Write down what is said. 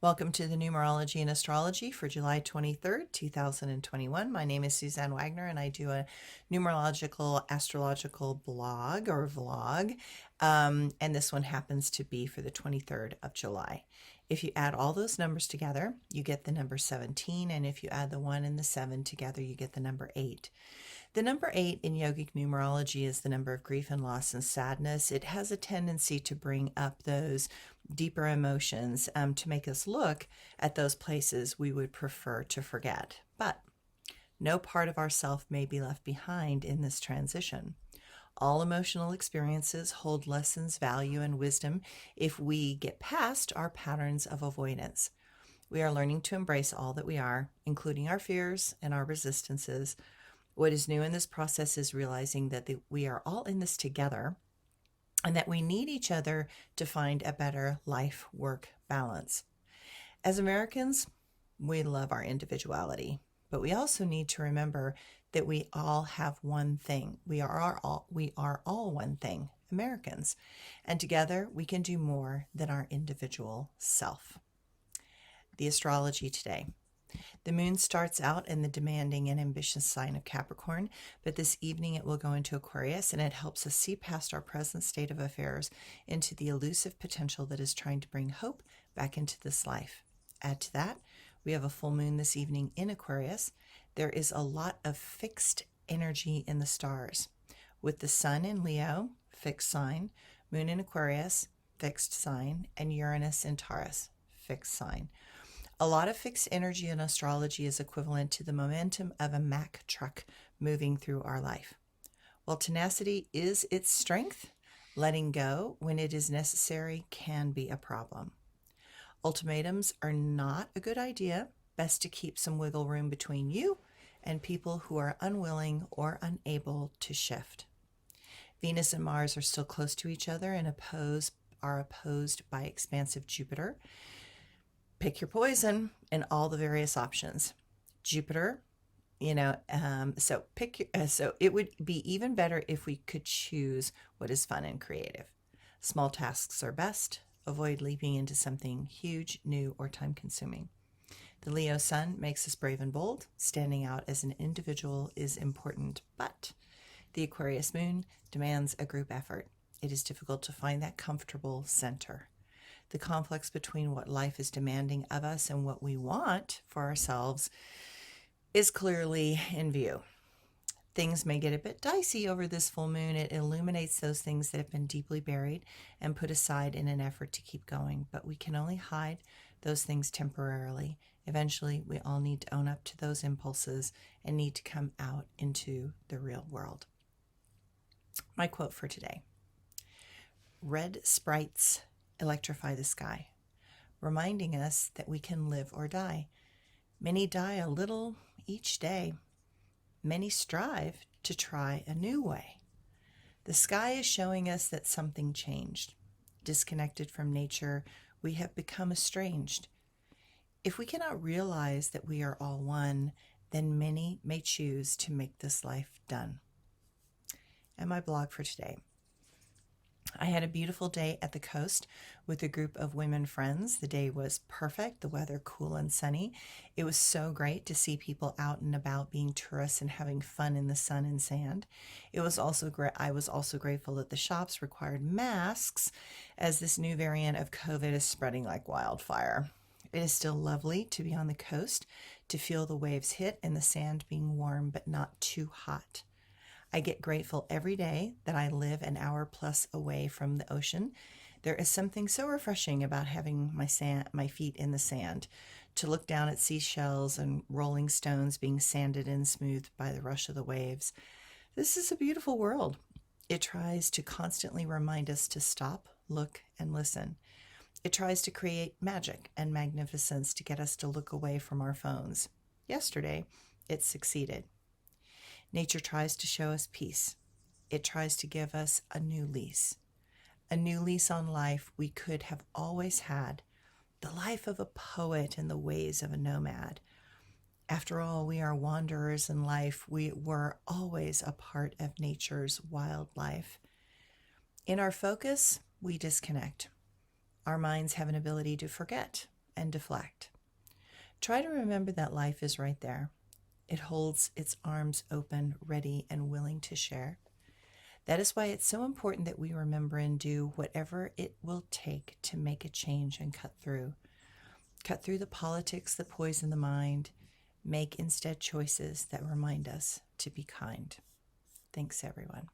Welcome to the Numerology and Astrology for July 23rd, 2021. My name is Suzanne Wagner, and I do a numerological astrological blog or vlog. And this one happens to be for the 23rd of July. If you add all those numbers together, you get the number 17. And if you add the 1 and the 7 together, you get the number 8. The number 8 in yogic numerology is the number of grief and loss and sadness. It has a tendency to bring up those deeper emotions, to make us look at those places we would prefer to forget. But no part of ourself may be left behind in this transition. All emotional experiences hold lessons, value, and wisdom if we get past our patterns of avoidance. We are learning to embrace all that we are, including our fears and our resistances. What is new in this process is realizing that we are all in this together and that we need each other to find a better life-work balance. As Americans, we love our individuality, but we also need to remember that we all have one thing. We are all one thing, Americans, and together we can do more than our individual self. The astrology today. The moon starts out in the demanding and ambitious sign of Capricorn, but this evening it will go into Aquarius, and it helps us see past our present state of affairs into the elusive potential that is trying to bring hope back into this life. Add to that, we have a full moon this evening in Aquarius. There is a lot of fixed energy in the stars, with the sun in Leo, fixed sign, moon in Aquarius, fixed sign, and Uranus in Taurus, fixed sign. A lot of fixed energy in astrology is equivalent to the momentum of a Mack truck moving through our life. While tenacity is its strength, letting go when it is necessary can be a problem. Ultimatums are not a good idea. Best to keep some wiggle room between you and people who are unwilling or unable to shift. Venus and Mars are still close to each other and are opposed by expansive Jupiter. Pick your poison in all the various options. Jupiter, so it would be even better if we could choose what is fun and creative. Small tasks are best. Avoid leaping into something huge, new, or time-consuming. The Leo sun makes us brave and bold. Standing out as an individual is important, but the Aquarius moon demands a group effort. It is difficult to find that comfortable center. The conflicts between what life is demanding of us and what we want for ourselves is clearly in view. Things may get a bit dicey over this full moon. It illuminates those things that have been deeply buried and put aside in an effort to keep going, but we can only hide those things temporarily. Eventually, we all need to own up to those impulses and need to come out into the real world. My quote for today: red sprites electrify the sky, reminding us that we can live or die. Many die a little each day. Many strive to try a new way. The sky is showing us that something changed. Disconnected from nature, we have become estranged. If we cannot realize that we are all one, then many may choose to make this life done. And my blog for today. I had a beautiful day at the coast with a group of women friends. The day was perfect, the weather cool and sunny. It was so great to see people out and about being tourists and having fun in the sun and sand. It was also great. I was also grateful that the shops required masks as this new variant of COVID is spreading like wildfire. It is still lovely to be on the coast, to feel the waves hit and the sand being warm but not too hot. I get grateful every day that I live an hour plus away from the ocean. There is something so refreshing about having my feet in the sand, to look down at seashells and rolling stones being sanded and smoothed by the rush of the waves. This is a beautiful world. It tries to constantly remind us to stop, look, and listen. It tries to create magic and magnificence to get us to look away from our phones. Yesterday, it succeeded. Nature tries to show us peace. It tries to give us a new lease on life we could have always had, the life of a poet and the ways of a nomad. After all, we are wanderers in life. We were always a part of nature's wildlife. In our focus, we disconnect. Our minds have an ability to forget and deflect. Try to remember that life is right there. It holds its arms open, ready, and willing to share. That is why it's so important that we remember and do whatever it will take to make a change and cut through. Cut through the politics that poison the mind. Make instead choices that remind us to be kind. Thanks, everyone.